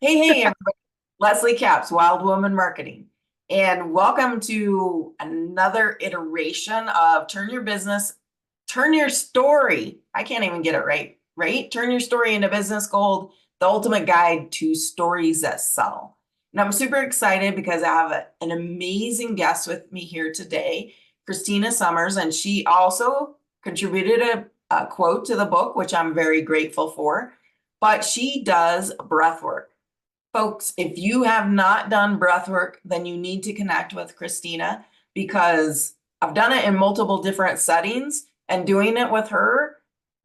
Hey, everybody. Leslie Capps, Wild Woman Marketing. And welcome to another iteration of Turn Your Story. I can't even get it right? Turn Your Story into Business Gold, the ultimate guide to stories that sell. And I'm super excited because I have an amazing guest with me here today, Christina Sommers, and she also contributed a quote to the book, which I'm very grateful for. But she does breath work. Folks, if you have not done breath work, then you need to connect with Christina because I've done it in multiple different settings, and doing it with her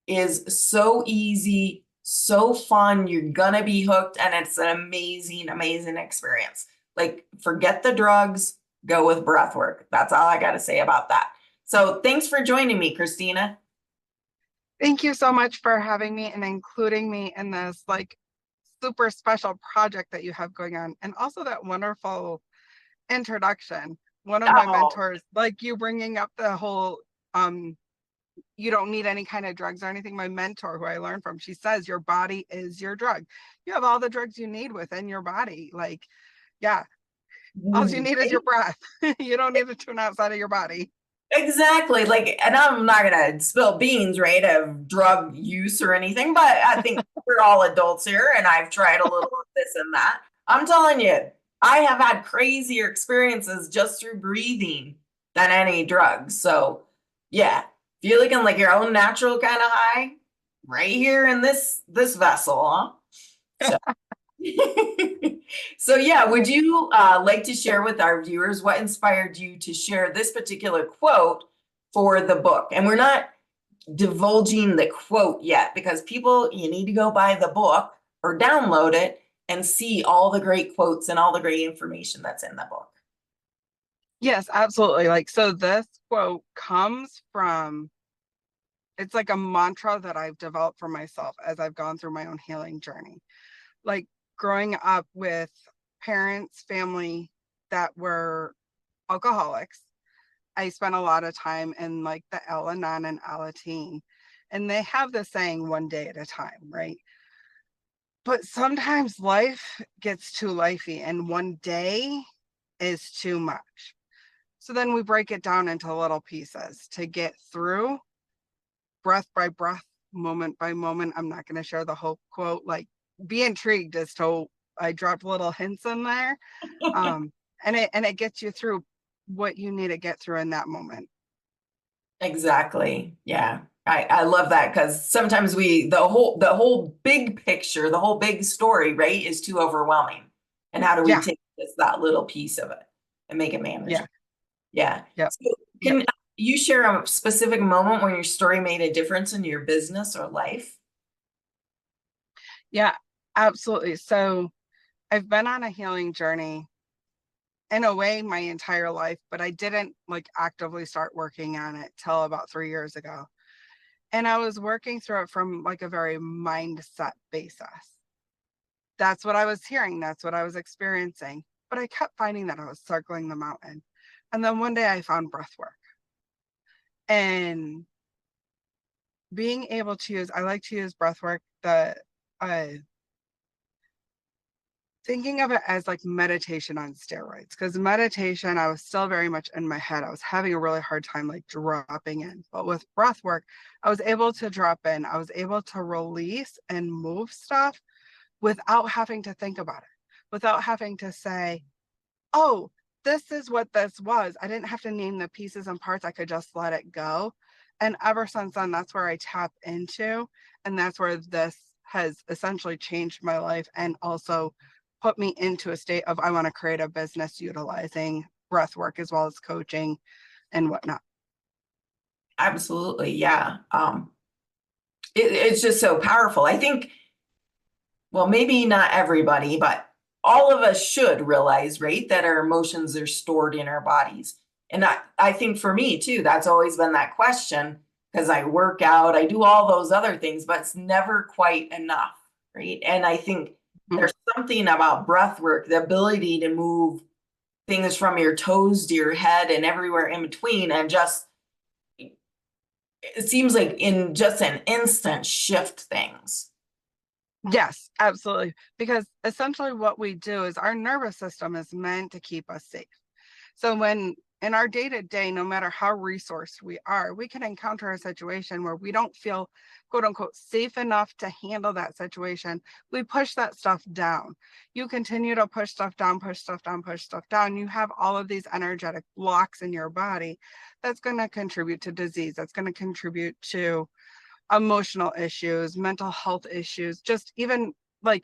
is so easy, so fun. You're gonna be hooked, and it's an amazing, amazing experience. Like, forget the drugs, go with breath work. That's all I got to say about that. So thanks for joining me, Christina. Thank you so much for having me and including me in this super special project that you have going on. And also that wonderful introduction. One of my Oh, mentors, like you bringing up the whole, you don't need any kind of drugs or anything. My mentor, who I learned from, she says your body is your drug. You have all the drugs you need within your body. Yeah, all you need is your breath. You don't need to tune outside of your body. exactly. Like, and I'm not gonna spill beans, right, of drug use or anything, but I think we're all adults here, and I've tried a little of this and that. I'm telling you, I have had crazier experiences just through breathing than any drugs. So, yeah, if you're looking like your own natural kind of high, right here in this vessel, huh? So, so yeah, would you like to share with our viewers what inspired you to share this particular quote for the book? And we're not divulging the quote yet because people, you need to go buy the book or download it and see all the great quotes and all the great information that's in the book. Yes, absolutely. So this quote comes from, it's like a mantra that I've developed for myself as I've gone through my own healing journey. Like growing up with parents, family that were alcoholics, I spent a lot of time in like the Al-Anon and Alateen. And they have the saying, one day at a time, right? But sometimes life gets too lifey and one day is too much. So then we break it down into little pieces to get through, breath by breath, moment by moment. I'm not going to share the whole quote. Like, be intrigued as to, I dropped little hints in there, and it gets you through what you need to get through in that moment. Exactly. Yeah. I love that because sometimes the whole big picture, the whole big story, right, is too overwhelming. And how do we Yeah, take just that little piece of it and make it manageable? yeah, Yeah. yep, So yep, can you share a specific moment when your story made a difference in your business or life? yeah, absolutely. So I've been on a healing journey in a way my entire life, but I didn't like actively start working on it till about 3 years ago. And I was working through it from like a very mindset basis. That's what I was hearing. That's what I was experiencing. But I kept finding that I was circling the mountain. And then one day I found breath work and being able to use, I like to use breath work, uh, thinking of it as like meditation on steroids. Because meditation, I was still very much in my head. I was having a really hard time like dropping in. But with breath work, I was able to drop in. I was able to release and move stuff without having to think about it, without having to say, oh, this is what this was. I didn't have to name the pieces and parts. I could just let it go. And ever since then, that's where I tap into. And that's where this has essentially changed my life and also put me into a state of I want to create a business utilizing breath work as well as coaching and whatnot. Absolutely. Yeah. It's just so powerful. I think, well, maybe not everybody, but all of us should realize, right, that our emotions are stored in our bodies. And I think for me too, that's always been that question because I work out, I do all those other things, but it's never quite enough, right? And I think Mhm. there's something about breath work, the ability to move things from your toes to your head and everywhere in between, and just it seems like in just an instant shift things. Yes, absolutely. Because essentially what we do is our nervous system is meant to keep us safe. So when in our day to day, no matter how resourced we are, we can encounter a situation where we don't feel quote unquote safe enough to handle that situation. We push that stuff down. You continue to push stuff down, push stuff down, push stuff down. You have all of these energetic blocks in your body that's going to contribute to disease. That's going to contribute to emotional issues, mental health issues, just even like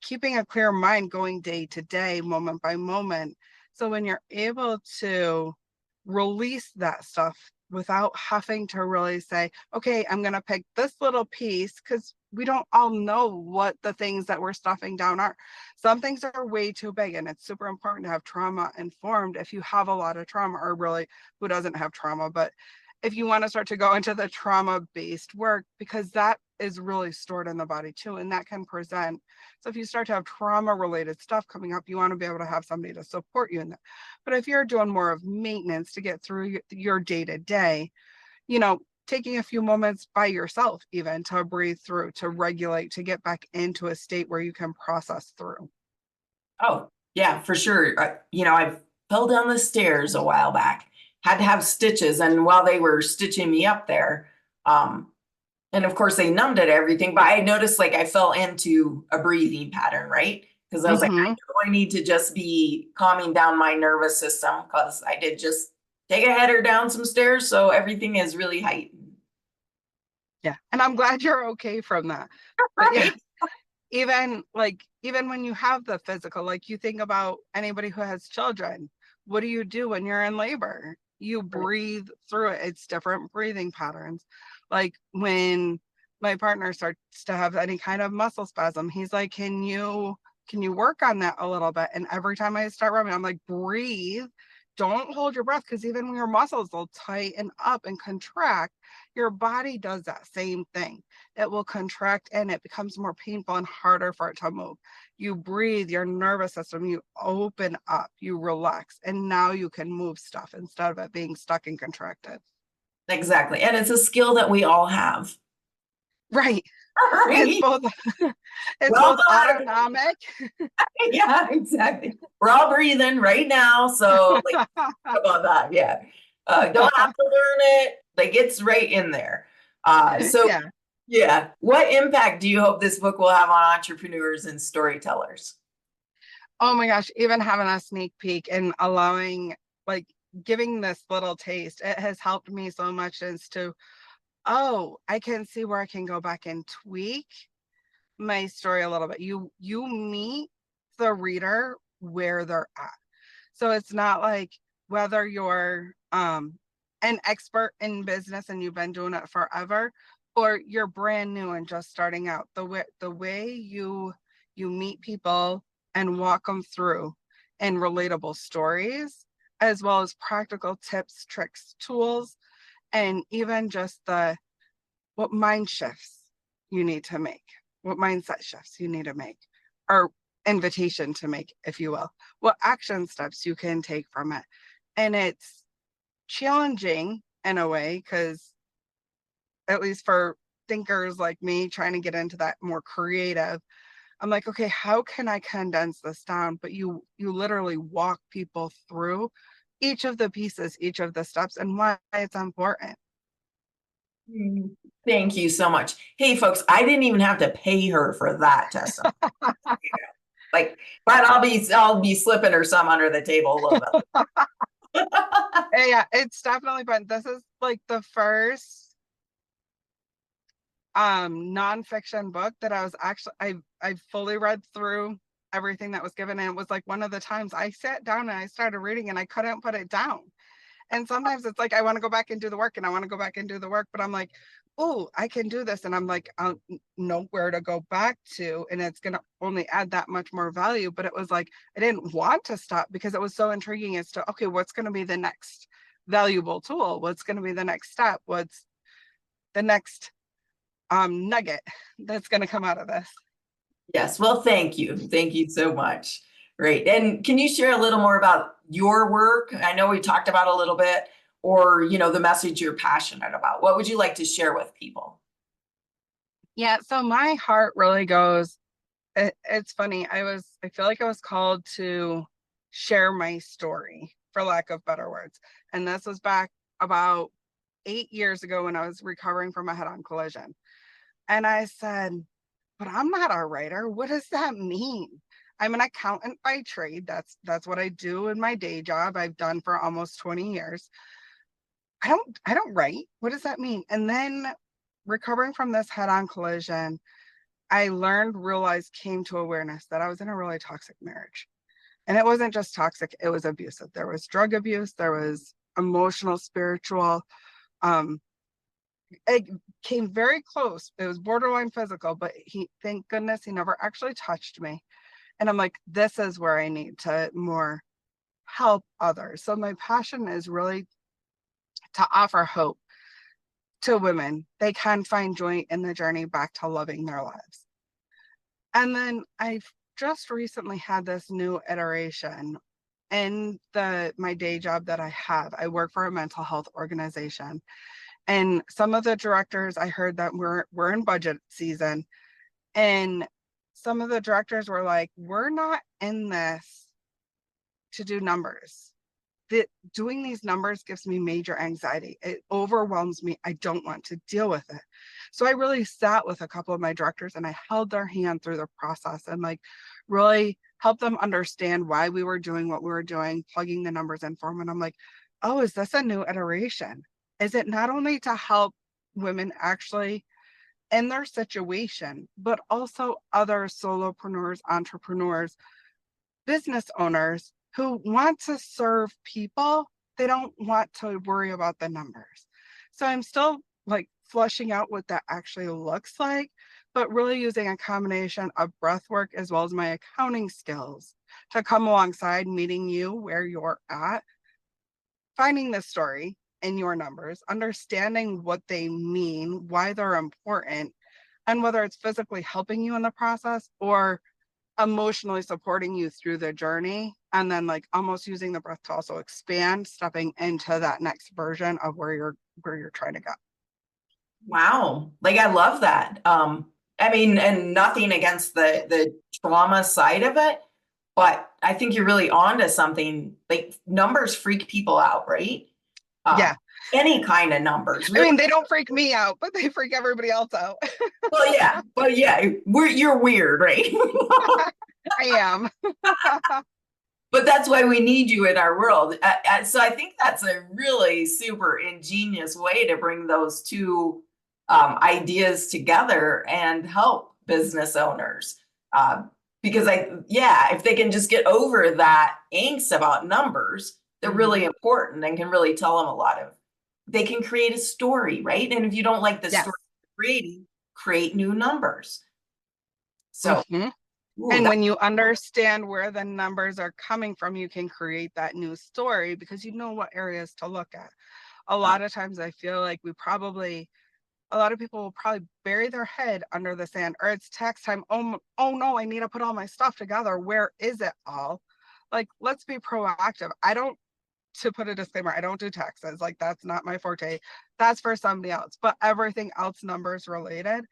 keeping a clear mind going day to day, moment by moment. So when you're able to release that stuff without having to really say, okay, I'm going to pick this little piece, because we don't all know what the things that we're stuffing down are. Some things are way too big, and it's super important to have trauma informed if you have a lot of trauma, or really who doesn't have trauma, but if you want to start to go into the trauma based work, because that is really stored in the body too, and that can present. So if you start to have trauma related stuff coming up, you want to be able to have somebody to support you in that. But if you're doing more of maintenance to get through your day to day, taking a few moments by yourself, even to breathe through, to regulate, to get back into a state where you can process through. Oh, yeah, for sure. I fell down the stairs a while back, had to have stitches. And while they were stitching me up there, and of course they numbed it, everything, but I noticed like I fell into a breathing pattern, right? Because I was like, I Mm-hmm. know I need to just be calming down my nervous system because I did just take a header down some stairs. So everything is really heightened. Yeah. And I'm glad you're okay from that. But yeah, Right. even when you have the physical, like you think about anybody who has children, what do you do when you're in labor? You breathe through it. It's different breathing patterns. Like when my partner starts to have any kind of muscle spasm, he's like, can you work on that a little bit? And every time I start rubbing, I'm like, breathe, don't hold your breath, because even when your muscles will tighten up and contract, your body does that same thing. It will contract and it becomes more painful and harder for it to move. You breathe, your nervous system, you open up, you relax, and now you can move stuff instead of it being stuck and contracted. Exactly. And it's a skill that we all have. Right. It's Right. both it's Well both done. autonomic. Yeah, exactly. We're all breathing right now. So like about that. Yeah. Don't have to learn it. Like it's right in there. So Yeah. yeah. What impact do you hope this book will have on entrepreneurs and storytellers? Oh my gosh, even having a sneak peek and allowing, like, giving this little taste, it has helped me so much as to, oh, I can see where I can go back and tweak my story a little bit. You meet the reader where they're at. So it's not like whether you're an expert in business and you've been doing it forever, or you're brand new and just starting out. The way you meet people and walk them through in relatable stories, as well as practical tips, tricks, tools, and even just the what mind shifts you need to make, what mindset shifts you need to make, or invitation to make, if you will, what action steps you can take from it. And it's challenging in a way, because at least for thinkers like me trying to get into that more creative, I'm like, okay, how can I condense this down? But you literally walk people through each of the pieces, each of the steps, and why it's important. Mm, thank you so much. Hey, folks, I didn't even have to pay her for that testimony. Like, but I'll be slipping her some under the table a little bit. Yeah, it's definitely fun. This is like the first nonfiction book that I fully read through everything that was given, and it was like one of the times I sat down and I started reading and I couldn't put it down. And sometimes it's like I want to go back and do the work, and I want to go back and do the work, but I'm like, oh, I can do this, and I'm like, I don't know where to go back to, and it's going to only add that much more value. But it was like I didn't want to stop because it was so intriguing as to, okay, what's going to be the next valuable tool? What's going to be the next step? What's the next nugget that's going to come out of this? Yes, well, thank you. Thank you so much. Great. And can you share a little more about your work? I know we talked about a little bit, or, the message you're passionate about. What would you like to share with people? Yeah, so my heart really goes It's funny. I feel like I was called to share my story, for lack of better words. And this was back about 8 years ago when I was recovering from a head-on collision. And I said, but I'm not a writer. What does that mean? I'm an accountant by trade. That's what I do in my day job. I've done for almost 20 years. I don't write. What does that mean? And then recovering from this head-on collision, I realized, came to awareness that I was in a really toxic marriage. And it wasn't just toxic, it was abusive. There was drug abuse, there was emotional, spiritual. Um, it came very close. It was borderline physical, but thank goodness he never actually touched me. And I'm like, this is where I need to more help others. So my passion is really to offer hope to women. They can find joy in the journey back to loving their lives. And then I've just recently had this new iteration in my day job that I have. I work for a mental health organization. And some of the directors, I heard that we're in budget season. And some of the directors were like, we're not in this to do numbers. Doing these numbers gives me major anxiety. It overwhelms me. I don't want to deal with it. So I really sat with a couple of my directors and I held their hand through the process and like really helped them understand why we were doing what we were doing, plugging the numbers in for them. And I'm like, oh, is this a new iteration? Is it not only to help women actually in their situation, but also other solopreneurs, entrepreneurs, business owners who want to serve people? They don't want to worry about the numbers. So I'm still like flushing out what that actually looks like, but really using a combination of breath work as well as my accounting skills to come alongside meeting you where you're at, finding the story in your numbers, understanding what they mean, why they're important, and whether it's physically helping you in the process or emotionally supporting you through the journey, and then like almost using the breath to also expand, stepping into that next version of where you're trying to go. Wow. Like I love that. I mean, and nothing against the trauma side of it, but I think you're really onto something. Like numbers freak people out, right? Yeah. Any kind of numbers, I really. mean, they don't freak me out, but they freak everybody else out. Well, yeah, you're weird, right? I am. But that's why we need you in our world. So I think that's a really super ingenious way to bring those two ideas together and help business owners. Because if they can just get over that angst about numbers, they're really important and can really tell them they can create a story, right? And if you don't like the Yes. story you're creating, create new numbers. So, And when you understand where the numbers are coming from, you can create that new story because you know what areas to look at. A lot of times I feel like a lot of people will probably bury their head under the sand, or it's tax time. Oh no, I need to put all my stuff together. Where is it all? Like, let's be proactive. To put a disclaimer, I don't do taxes. Like, that's not my forte. That's for somebody else, but everything else numbers related.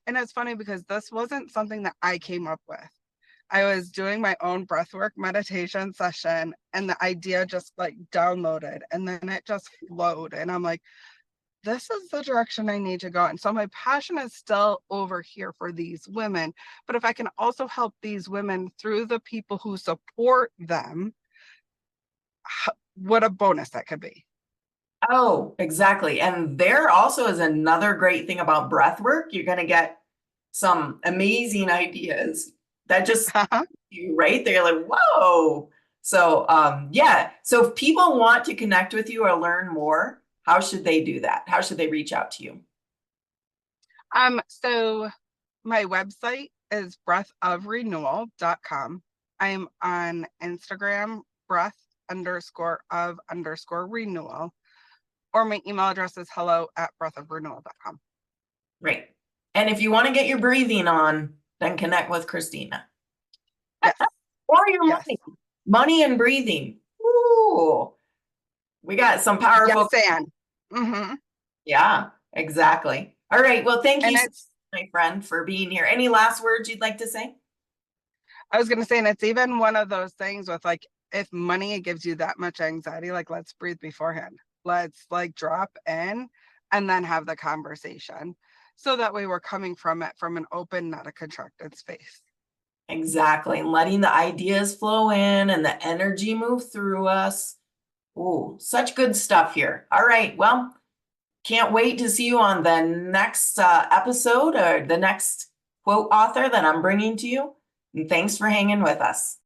And it's funny because this wasn't something that I came up with. I was doing my own breathwork meditation session and the idea just like downloaded and then it just flowed. And I'm like, this is the direction I need to go. And so my passion is still over here for these women. But if I can also help these women through the people who support them, what a bonus that could be. Oh, exactly. And there also is another great thing about breath work. You're going to get some amazing ideas that just you right there, like, whoa. So yeah. So if people want to connect with you or learn more, how should they do that? How should they reach out to you? So my website is breathofrenewal.com. I'm on Instagram, breath_of_renewal, or my email address is hello@breathofrenewal.com. Great. And if you want to get your breathing on, then connect with Christina. Yes. Or your Yes. money and breathing. Ooh, we got some powerful. Yes, and Yeah, exactly. All right. Well, thank and you, it's my friend, for being here. Any last words you'd like to say? I was gonna say, and it's even one of those things with like, if money gives you that much anxiety, like let's breathe beforehand. Let's like drop in and then have the conversation. So that way we're coming from it from an open, not a contracted space. Exactly. And letting the ideas flow in and the energy move through us. Ooh, such good stuff here. All right. Well, can't wait to see you on the next episode or the next quote author that I'm bringing to you. And thanks for hanging with us.